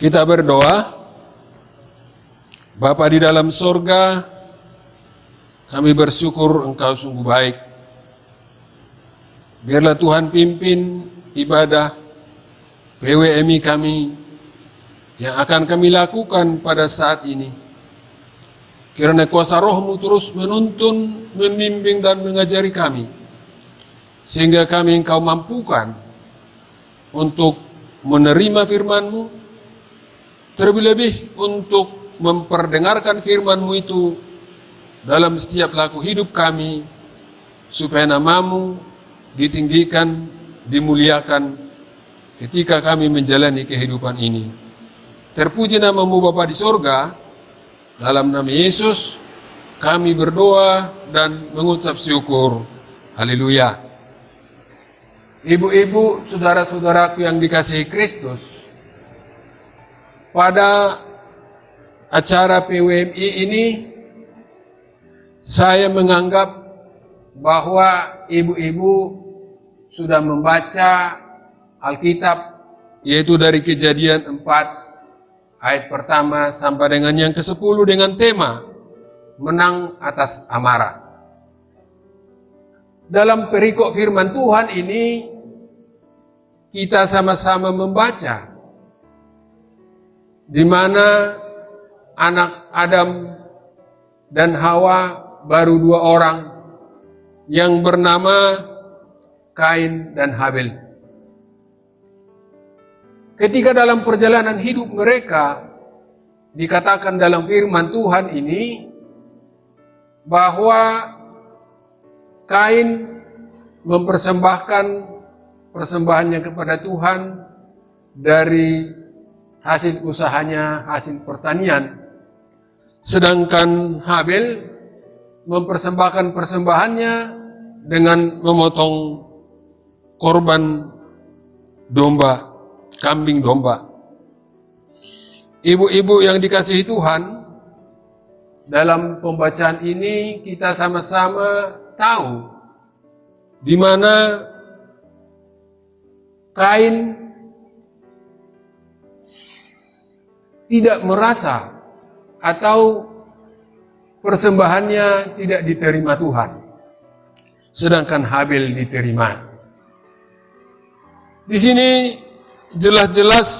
Kita berdoa. Bapa di dalam sorga, kami bersyukur Engkau sungguh baik. Biarlah Tuhan pimpin ibadah PWMI kami yang akan kami lakukan pada saat ini. Kiranya kuasa Roh-Mu terus menuntun, membimbing dan mengajari kami, sehingga kami Engkau mampukan untuk menerima firman-Mu, terlebih untuk memperdengarkan firman-Mu itu dalam setiap laku hidup kami, supaya nama-Mu ditinggikan, dimuliakan ketika kami menjalani kehidupan ini. Terpuji nama-Mu Bapa di sorga, dalam nama Yesus kami berdoa dan mengucap syukur. Haleluya. Ibu-ibu, saudara-saudaraku yang dikasihi Kristus, pada acara PWMI ini saya menganggap bahwa ibu-ibu sudah membaca Alkitab, yaitu dari Kejadian 4 ayat pertama sampai dengan yang ke-10 dengan tema menang atas amarah. Dalam perikop firman Tuhan ini kita sama-sama membaca di mana anak Adam dan Hawa baru 2 orang yang bernama Kain dan Habel. Ketika dalam perjalanan hidup mereka dikatakan dalam firman Tuhan ini bahwa Kain mempersembahkan persembahannya kepada Tuhan dari hasil usahanya, hasil pertanian. Sedangkan Habel mempersembahkan persembahannya dengan memotong korban domba, kambing domba. Ibu-ibu yang dikasihi Tuhan, dalam pembacaan ini kita sama-sama tahu di mana Kain tidak merasa atau persembahannya tidak diterima Tuhan, sedangkan Habel diterima. Di sini jelas-jelas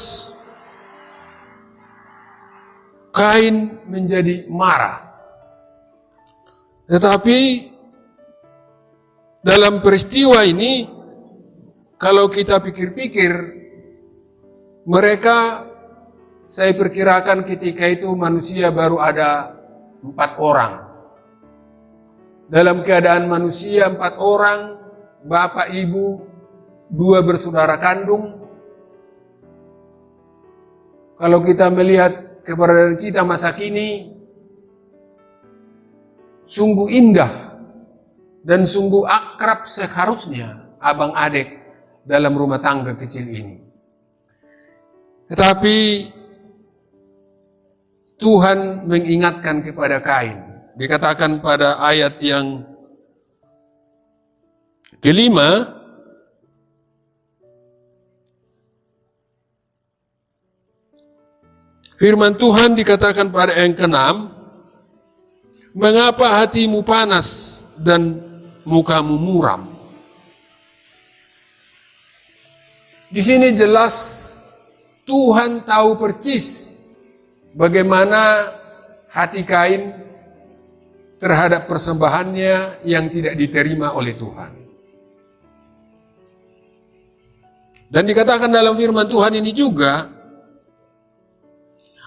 Kain menjadi marah. Tetapi dalam peristiwa ini, kalau kita pikir-pikir, mereka, saya perkirakan ketika itu manusia baru ada 4 orang. Dalam keadaan manusia 4 orang, bapak ibu, 2 bersaudara kandung. Kalau kita melihat keberadaan kita masa kini, sungguh indah dan sungguh akrab seharusnya abang adik dalam rumah tangga kecil ini. Tetapi Tuhan mengingatkan kepada Kain. Dikatakan pada ayat yang ke-5, firman Tuhan dikatakan pada yang ke-6, mengapa hatimu panas dan mukamu muram? Di sini jelas Tuhan tahu persis bagaimana hati Kain terhadap persembahannya yang tidak diterima oleh Tuhan. Dan dikatakan dalam firman Tuhan ini juga,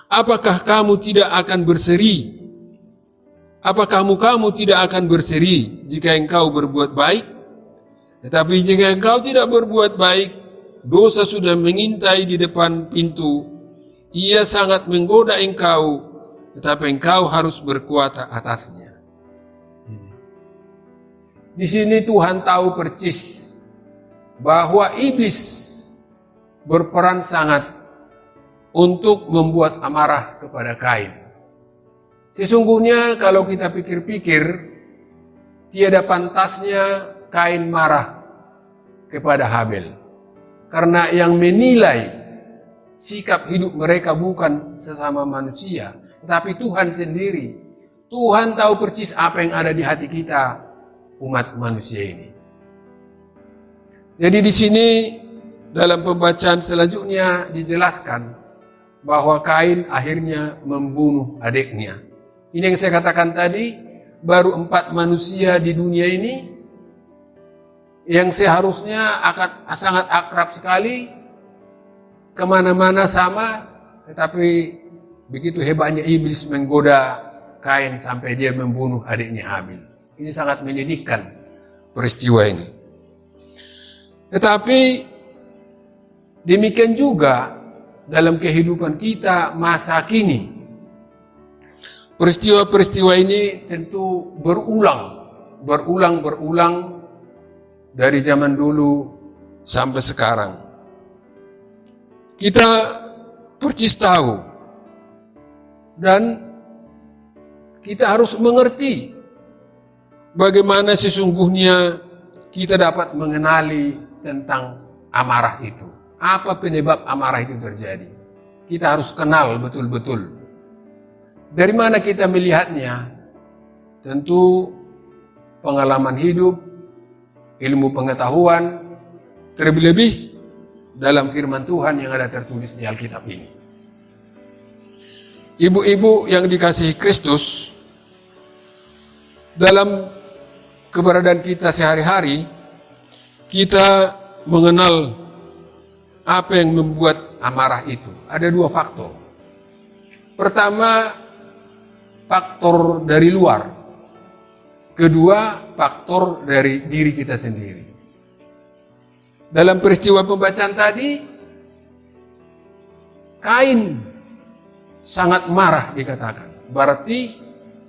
apakah kamu tidak akan berseri? Apakah kamu tidak akan berseri jika engkau berbuat baik? Tetapi jika engkau tidak berbuat baik, dosa sudah mengintai di depan pintu. Ia sangat menggoda engkau, tetapi engkau harus berkuasa atasnya. Di sini Tuhan tahu persis bahwa iblis berperan sangat untuk membuat amarah kepada Kain. Sesungguhnya kalau kita pikir-pikir, tiada pantasnya Kain marah kepada Habel. Karena yang menilai sikap hidup mereka bukan sesama manusia, tetapi Tuhan sendiri. Tuhan tahu persis apa yang ada di hati kita, umat manusia ini. Jadi di sini dalam pembacaan selanjutnya dijelaskan bahwa Kain akhirnya membunuh adiknya. Ini yang saya katakan tadi, baru 4 manusia di dunia ini yang seharusnya akan sangat akrab sekali, kemana-mana sama, tetapi begitu hebatnya iblis menggoda Kain sampai dia membunuh adiknya Habil. Ini sangat menyedihkan peristiwa ini. Tetapi demikian juga dalam kehidupan kita masa kini. Peristiwa-peristiwa ini tentu berulang dari zaman dulu sampai sekarang. Kita percis tahu dan kita harus mengerti bagaimana sesungguhnya kita dapat mengenali tentang amarah itu. Apa penyebab amarah itu terjadi? Kita harus kenal betul-betul. Dari mana kita melihatnya? Tentu pengalaman hidup, ilmu pengetahuan, terlebih dalam firman Tuhan yang ada tertulis di Alkitab ini. Ibu-ibu yang dikasihi Kristus, dalam keberadaan kita sehari-hari, kita mengenal apa yang membuat amarah itu. Ada 2 faktor. Pertama, faktor dari luar. Kedua, faktor dari diri kita sendiri. Dalam peristiwa pembacaan tadi, Kain sangat marah dikatakan. Berarti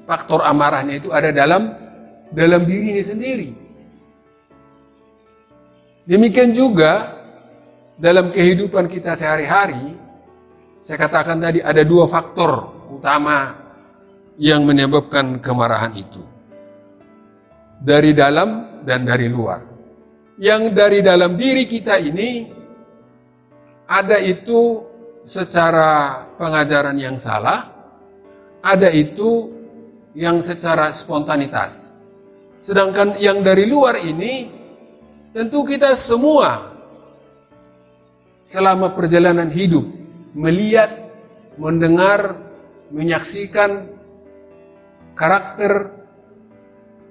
faktor amarahnya itu ada dalam dirinya sendiri. Demikian juga dalam kehidupan kita sehari-hari, saya katakan tadi ada 2 faktor utama yang menyebabkan kemarahan itu. Dari dalam dan dari luar. Yang dari dalam diri kita ini ada itu secara pengajaran yang salah, ada itu yang secara spontanitas. Sedangkan yang dari luar ini tentu kita semua selama perjalanan hidup melihat, mendengar, menyaksikan karakter,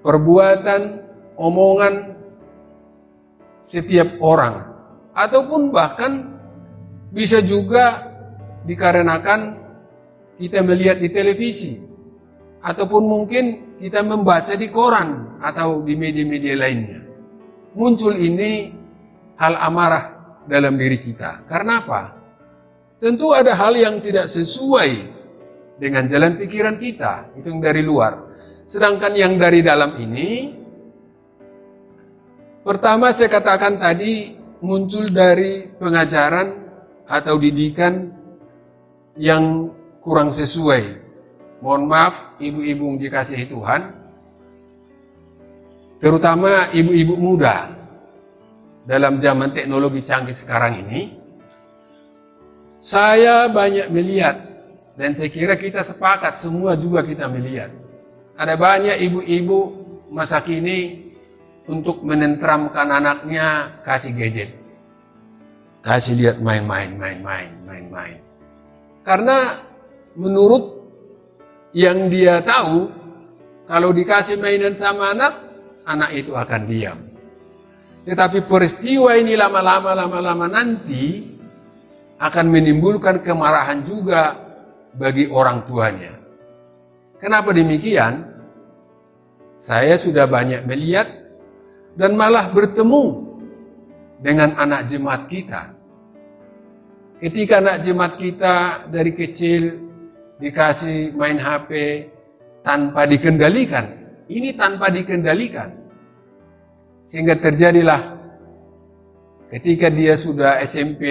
perbuatan, omongan setiap orang. Ataupun bahkan bisa juga dikarenakan kita melihat di televisi. Ataupun mungkin kita membaca di koran atau di media-media lainnya. Muncul ini hal amarah dalam diri kita. Karena apa? Tentu ada hal yang tidak sesuai dengan jalan pikiran kita, itu yang dari luar. Sedangkan yang dari dalam ini, pertama saya katakan tadi, muncul dari pengajaran atau didikan yang kurang sesuai. Mohon maaf ibu-ibu yang dikasihi Tuhan, terutama ibu-ibu muda dalam zaman teknologi canggih sekarang ini. Saya banyak melihat, dan saya kira kita sepakat semua juga kita melihat, ada banyak ibu-ibu masa kini untuk menenteramkan anaknya kasih gadget. Kasih lihat main-main. Karena menurut yang dia tahu, kalau dikasih mainan sama anak itu akan diam. Tetapi peristiwa ini lama-lama nanti akan menimbulkan kemarahan juga bagi orang tuanya. Kenapa demikian? Saya sudah banyak melihat dan malah bertemu dengan anak jemaat kita. Ketika anak jemaat kita dari kecil dikasih main HP tanpa dikendalikan. Ini tanpa dikendalikan. Sehingga terjadilah ketika dia sudah SMP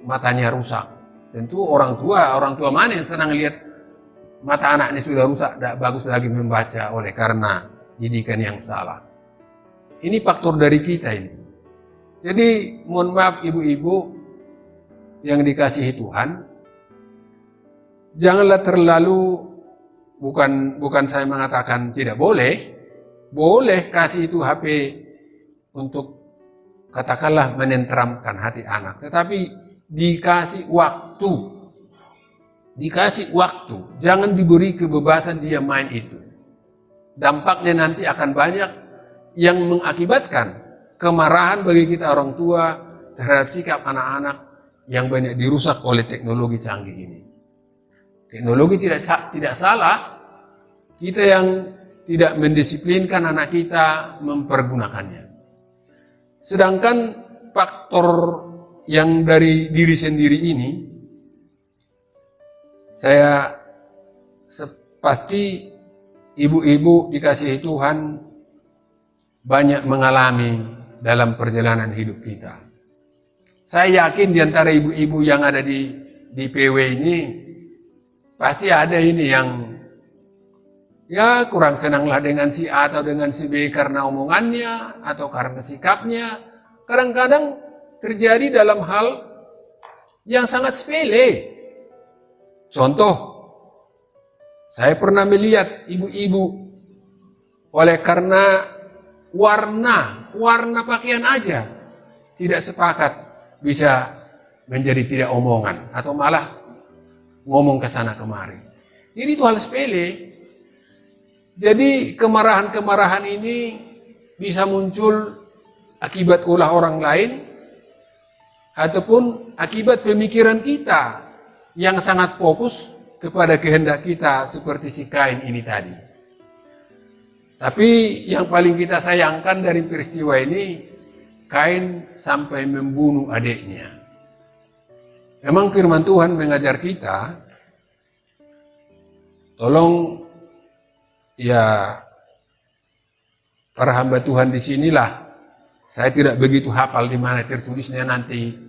matanya rusak. Tentu orang tua mana yang senang lihat mata anaknya sudah rusak, tidak bagus lagi membaca oleh karena didikan yang salah. Ini faktor dari kita ini. Jadi mohon maaf ibu-ibu, yang dikasihi Tuhan, janganlah terlalu, bukan saya mengatakan tidak boleh kasih itu HP untuk katakanlah menenteramkan hati anak, tetapi dikasih waktu, jangan diberi kebebasan dia main itu. Dampaknya nanti akan banyak yang mengakibatkan kemarahan bagi kita orang tua terhadap sikap anak-anak yang banyak dirusak oleh teknologi canggih ini. Teknologi tidak salah, kita yang tidak mendisiplinkan anak kita mempergunakannya. Sedangkan faktor yang dari diri sendiri ini, saya pasti ibu-ibu dikasihi Tuhan banyak mengalami dalam perjalanan hidup kita. Saya yakin di antara ibu-ibu yang ada di PW ini, pasti ada ini yang ya kurang senanglah dengan si A atau dengan si B karena omongannya atau karena sikapnya. Kadang-kadang terjadi dalam hal yang sangat sepele. Contoh, saya pernah melihat ibu-ibu oleh karena warna pakaian aja tidak sepakat, bisa menjadi tidak omongan atau malah ngomong ke sana kemari. Ini tuh hal sepele. Jadi kemarahan-kemarahan ini bisa muncul akibat ulah orang lain ataupun akibat pemikiran kita yang sangat fokus kepada kehendak kita seperti si Kain ini tadi. Tapi yang paling kita sayangkan dari peristiwa ini, Kain sampai membunuh adiknya. Memang firman Tuhan mengajar kita, tolong ya para hamba Tuhan di sinilah, saya tidak begitu hafal di mana tertulisnya nanti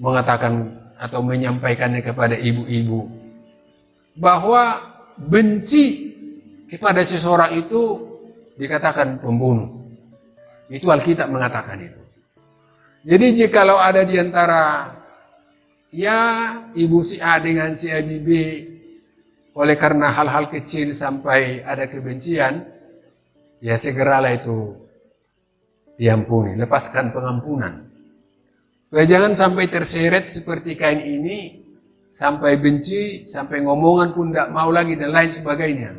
mengatakan atau menyampaikannya kepada ibu-ibu bahwa benci kepada seseorang itu dikatakan pembunuh. Itu Alkitab mengatakan itu. Jadi jikalau ada di antara ya ibu si A dengan si B oleh karena hal-hal kecil sampai ada kebencian, ya segeralah itu diampuni, lepaskan pengampunan. Supaya jangan sampai terseret seperti Kain ini, sampai benci, sampai ngomongan pun tidak mau lagi dan lain sebagainya.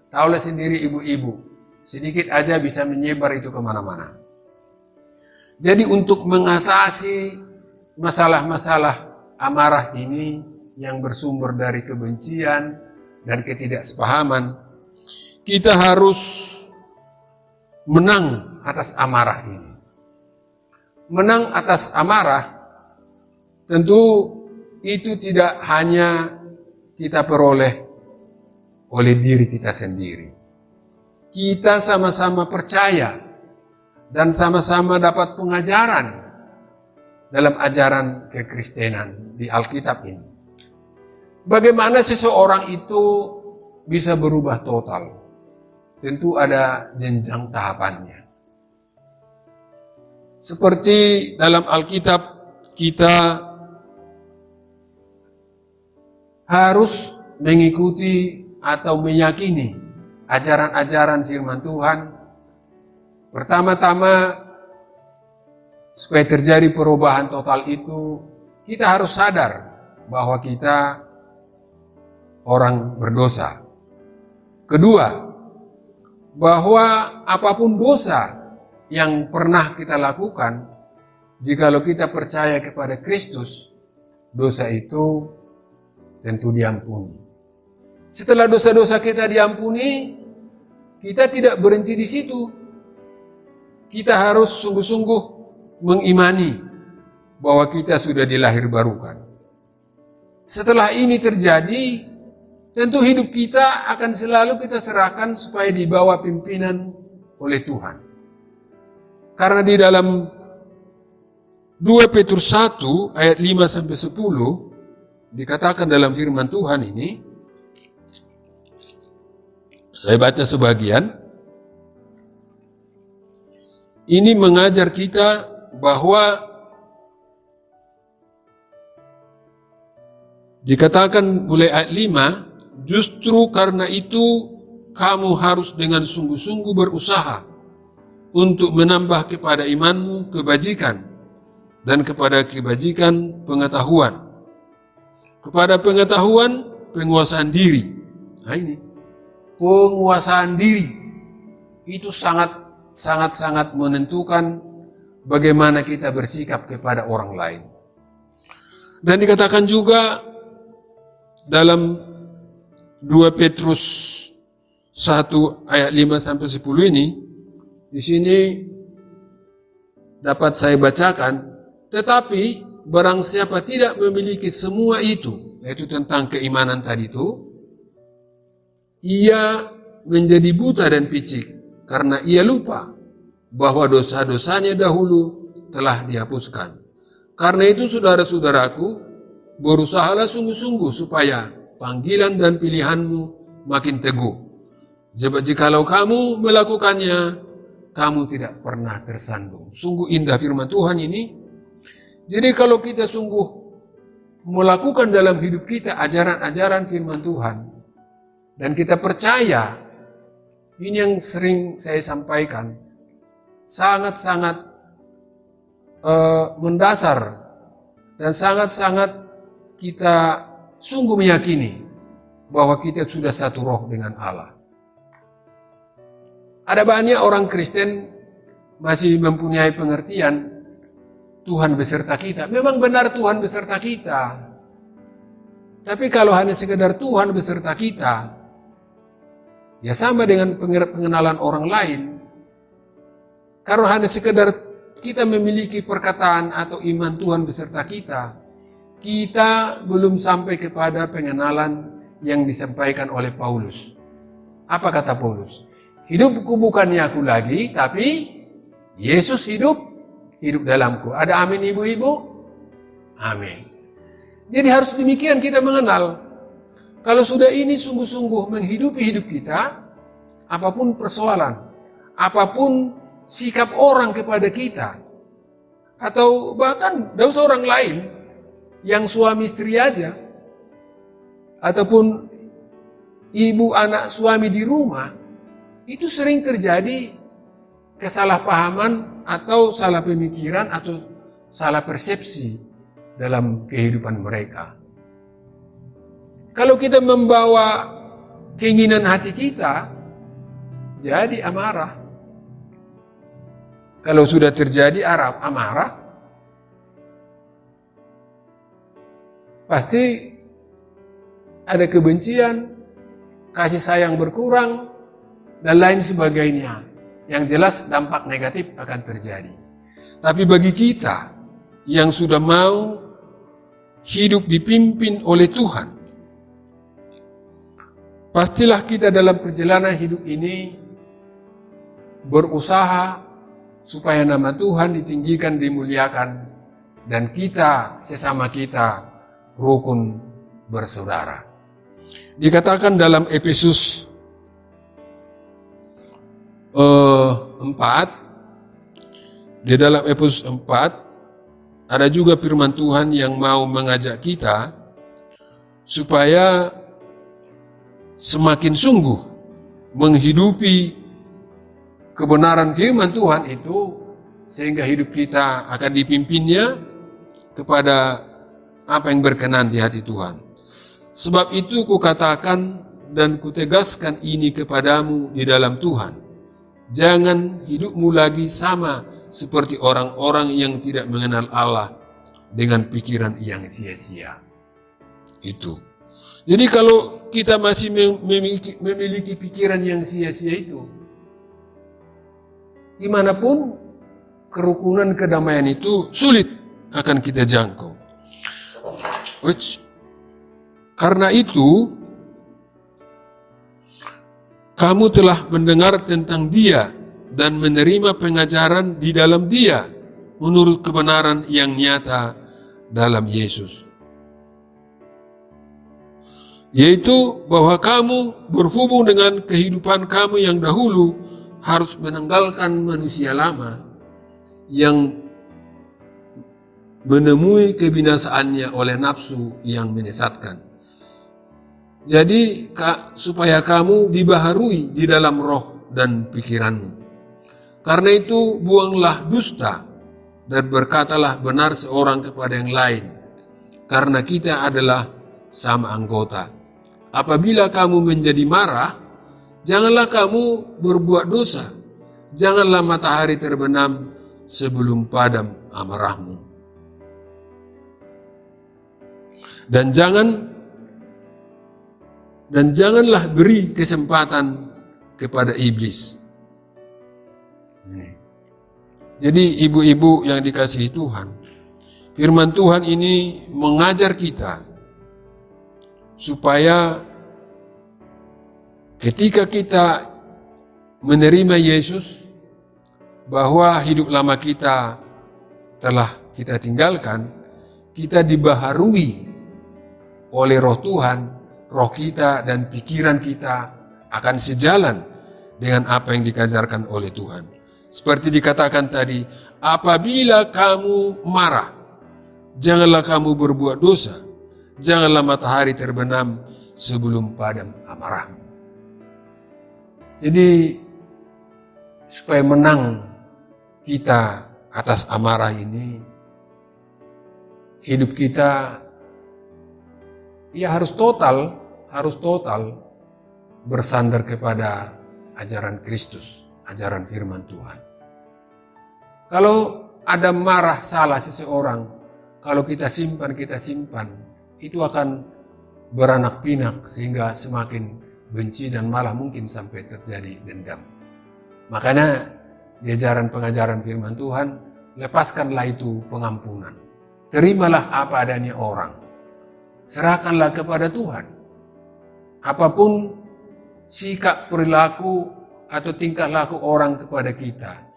Taulah sendiri ibu-ibu, sedikit aja bisa menyebar itu kemana-mana. Jadi untuk mengatasi masalah-masalah amarah ini yang bersumber dari kebencian dan ketidaksepahaman, kita harus menang atas amarah ini. Menang atas amarah tentu itu tidak hanya kita peroleh oleh diri kita sendiri. Kita sama-sama percaya dan sama-sama dapat pengajaran dalam ajaran kekristenan di Alkitab ini. Bagaimana seseorang itu bisa berubah total? Tentu ada jenjang tahapannya. Seperti dalam Alkitab, kita harus mengikuti atau meyakini ajaran-ajaran firman Tuhan. Pertama-tama, supaya terjadi perubahan total itu, kita harus sadar bahwa kita orang berdosa. Kedua, bahwa apapun dosa yang pernah kita lakukan, jikalau kita percaya kepada Kristus, dosa itu tentu diampuni. Setelah dosa-dosa kita diampuni, kita tidak berhenti di situ. Kita harus sungguh-sungguh mengimani bahwa kita sudah dilahirbarukan. Setelah ini terjadi, tentu hidup kita akan selalu kita serahkan supaya dibawa pimpinan oleh Tuhan. Karena di dalam 2 Petrus 1 ayat 5-10 dikatakan dalam firman Tuhan ini, saya baca sebagian, ini mengajar kita bahwa Dikatakan mulai ayat 5, justru karena itu kamu harus dengan sungguh-sungguh berusaha untuk menambah kepada imanmu kebajikan, dan kepada kebajikan pengetahuan, kepada pengetahuan penguasaan diri. Nah ini, penguasaan diri itu sangat menentukan bagaimana kita bersikap kepada orang lain. Dan dikatakan juga dalam 2 Petrus 1 ayat 5 sampai 10 ini, di sini dapat saya bacakan, tetapi barang siapa tidak memiliki semua itu, yaitu tentang keimanan tadi itu, ia menjadi buta dan picik karena ia lupa bahwa dosa-dosanya dahulu telah dihapuskan. Karena itu saudara-saudaraku, berusahalah sungguh-sungguh supaya panggilan dan pilihanmu makin teguh. Sebab jikalau kamu melakukannya, kamu tidak pernah tersandung. Sungguh indah firman Tuhan ini. Jadi kalau kita sungguh melakukan dalam hidup kita ajaran-ajaran firman Tuhan, dan kita percaya, ini yang sering saya sampaikan, sangat-sangat mendasar dan sangat-sangat kita sungguh meyakini bahwa kita sudah satu roh dengan Allah. Ada banyak orang Kristen masih mempunyai pengertian Tuhan beserta kita. Memang benar Tuhan beserta kita. Tapi kalau hanya sekedar Tuhan beserta kita, ya sama dengan pengenalan orang lain. Kalau hanya sekedar kita memiliki perkataan atau iman Tuhan beserta kita, kita belum sampai kepada pengenalan yang disampaikan oleh Paulus. Apa kata Paulus? Hidupku bukannya aku lagi, tapi Yesus hidup dalamku. Ada amin ibu-ibu? Amin. Jadi harus demikian kita mengenal. Kalau sudah ini sungguh-sungguh menghidupi hidup kita, apapun persoalan, apapun sikap orang kepada kita, atau bahkan dosa orang lain, yang suami istri aja, ataupun ibu anak suami di rumah, itu sering terjadi kesalahpahaman atau salah pemikiran atau salah persepsi dalam kehidupan mereka. Kalau kita membawa keinginan hati kita, jadi amarah. Kalau sudah terjadi amarah, pasti ada kebencian, kasih sayang berkurang, dan lain sebagainya. Yang jelas dampak negatif akan terjadi. Tapi bagi kita yang sudah mau hidup dipimpin oleh Tuhan, pastilah kita dalam perjalanan hidup ini berusaha supaya nama Tuhan ditinggikan, dimuliakan, dan kita sesama kita rukun bersaudara. Dikatakan dalam Efesus 4, di dalam Efesus 4 ada juga firman Tuhan yang mau mengajak kita supaya semakin sungguh menghidupi kebenaran firman Tuhan itu, sehingga hidup kita akan dipimpinnya kepada apa yang berkenan di hati Tuhan. Sebab itu kukatakan dan kutegaskan ini kepadamu di dalam Tuhan. Jangan hidupmu lagi sama seperti orang-orang yang tidak mengenal Allah dengan pikiran yang sia-sia. Itu. Jadi kalau kita masih memiliki pikiran yang sia-sia itu, gimana pun kerukunan kedamaian itu sulit akan kita jangkau. Karena itu, kamu telah mendengar tentang Dia dan menerima pengajaran di dalam Dia menurut kebenaran yang nyata dalam Yesus. Yaitu bahwa kamu berhubung dengan kehidupan kamu yang dahulu harus menanggalkan manusia lama yang menemui kebinasaannya oleh nafsu yang menyesatkan. Jadi supaya kamu dibaharui di dalam roh dan pikiranmu. Karena itu buanglah dusta dan berkatalah benar seorang kepada yang lain, karena kita adalah sama anggota. Apabila kamu menjadi marah, janganlah kamu berbuat dosa. Janganlah matahari terbenam sebelum padam amarahmu. Dan janganlah beri kesempatan kepada iblis. Jadi ibu-ibu yang dikasihi Tuhan, firman Tuhan ini mengajar kita supaya ketika kita menerima Yesus, bahwa hidup lama kita telah kita tinggalkan, kita dibaharui oleh roh Tuhan, roh kita dan pikiran kita akan sejalan dengan apa yang dikajarkan oleh Tuhan. Seperti dikatakan tadi, apabila kamu marah, janganlah kamu berbuat dosa, janganlah matahari terbenam sebelum padam amarahmu. Jadi supaya menang kita atas amarah ini, hidup kita ya harus total bersandar kepada ajaran Kristus, ajaran firman Tuhan. Kalau ada marah salah seseorang, kalau kita simpan, itu akan beranak pinak sehingga semakin benci dan malah mungkin sampai terjadi dendam. Makanya di ajaran pengajaran firman Tuhan, lepaskanlah itu pengampunan. Terimalah apa adanya orang. Serahkanlah kepada Tuhan. Apapun sikap perilaku atau tingkah laku orang kepada kita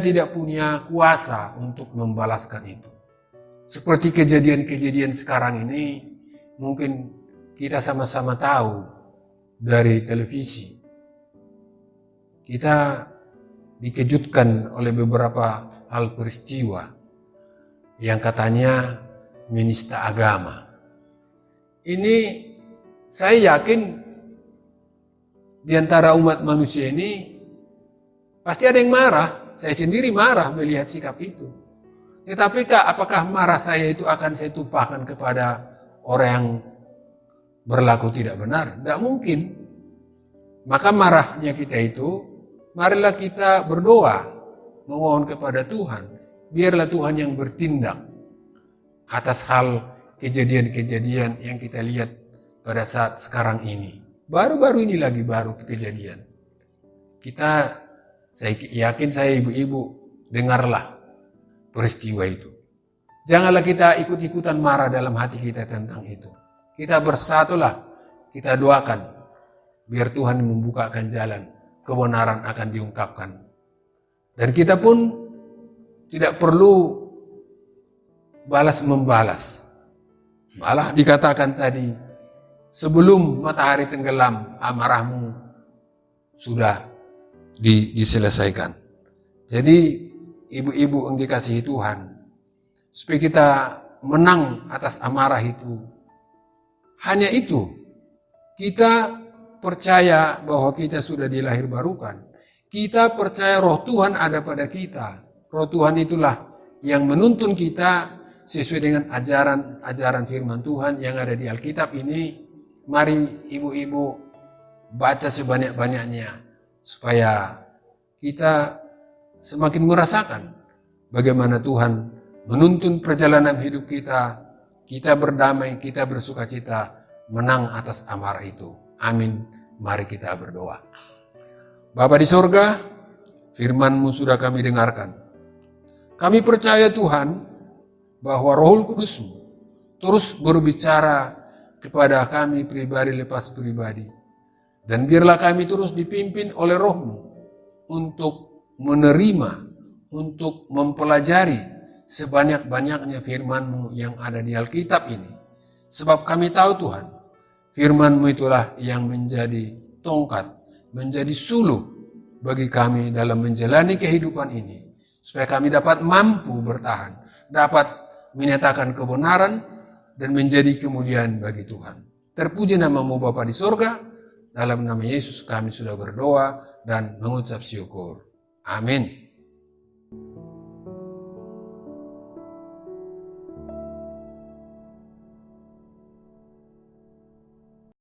tidak punya kuasa untuk membalaskan itu. Seperti kejadian-kejadian sekarang ini, mungkin kita sama-sama tahu dari televisi. Kita dikejutkan oleh beberapa hal peristiwa yang katanya menista agama. Ini saya yakin di antara umat manusia ini pasti ada yang marah. Saya sendiri marah melihat sikap itu. Tetapi apakah marah saya itu akan saya tumpahkan kepada orang yang berlaku tidak benar? Tidak mungkin. Maka marahnya kita itu, marilah kita berdoa, memohon kepada Tuhan. Biarlah Tuhan yang bertindak atas hal kejadian-kejadian yang kita lihat pada saat sekarang ini. Baru-baru ini lagi baru kejadian. Saya yakin saya ibu-ibu dengarlah peristiwa itu. Janganlah kita ikut-ikutan marah dalam hati kita tentang itu. Kita bersatulah, kita doakan biar Tuhan membukakan jalan, kebenaran akan diungkapkan. Dan kita pun tidak perlu balas-membalas. Malah dikatakan tadi, sebelum matahari tenggelam, amarahmu sudah diselesaikan. Jadi ibu-ibu yang dikasihi Tuhan, supaya kita menang atas amarah itu, hanya itu, kita percaya bahwa kita sudah dilahir barukan. Kita percaya roh Tuhan ada pada kita. Roh Tuhan itulah yang menuntun kita sesuai dengan ajaran firman Tuhan yang ada di Alkitab ini. Mari ibu-ibu baca sebanyak-banyaknya supaya kita semakin merasakan bagaimana Tuhan menuntun perjalanan hidup kita. Kita berdamai, kita bersukacita, menang atas amarah itu. Amin. Mari kita berdoa. Bapa di sorga, firman-Mu sudah kami dengarkan. Kami percaya Tuhan bahwa Roh Kudus-Mu terus berbicara kepada kami pribadi lepas pribadi. Dan biarlah kami terus dipimpin oleh Roh-Mu untuk menerima, untuk mempelajari sebanyak-banyaknya firman-Mu yang ada di Alkitab ini. Sebab kami tahu Tuhan, firman-Mu itulah yang menjadi tongkat, menjadi suluh bagi kami dalam menjalani kehidupan ini. Supaya kami dapat mampu bertahan, dapat menyatakan kebenaran, dan menjadi kemuliaan bagi Tuhan. Terpuji namamu Bapa di sorga, dalam nama Yesus kami sudah berdoa dan mengucap syukur. Amin.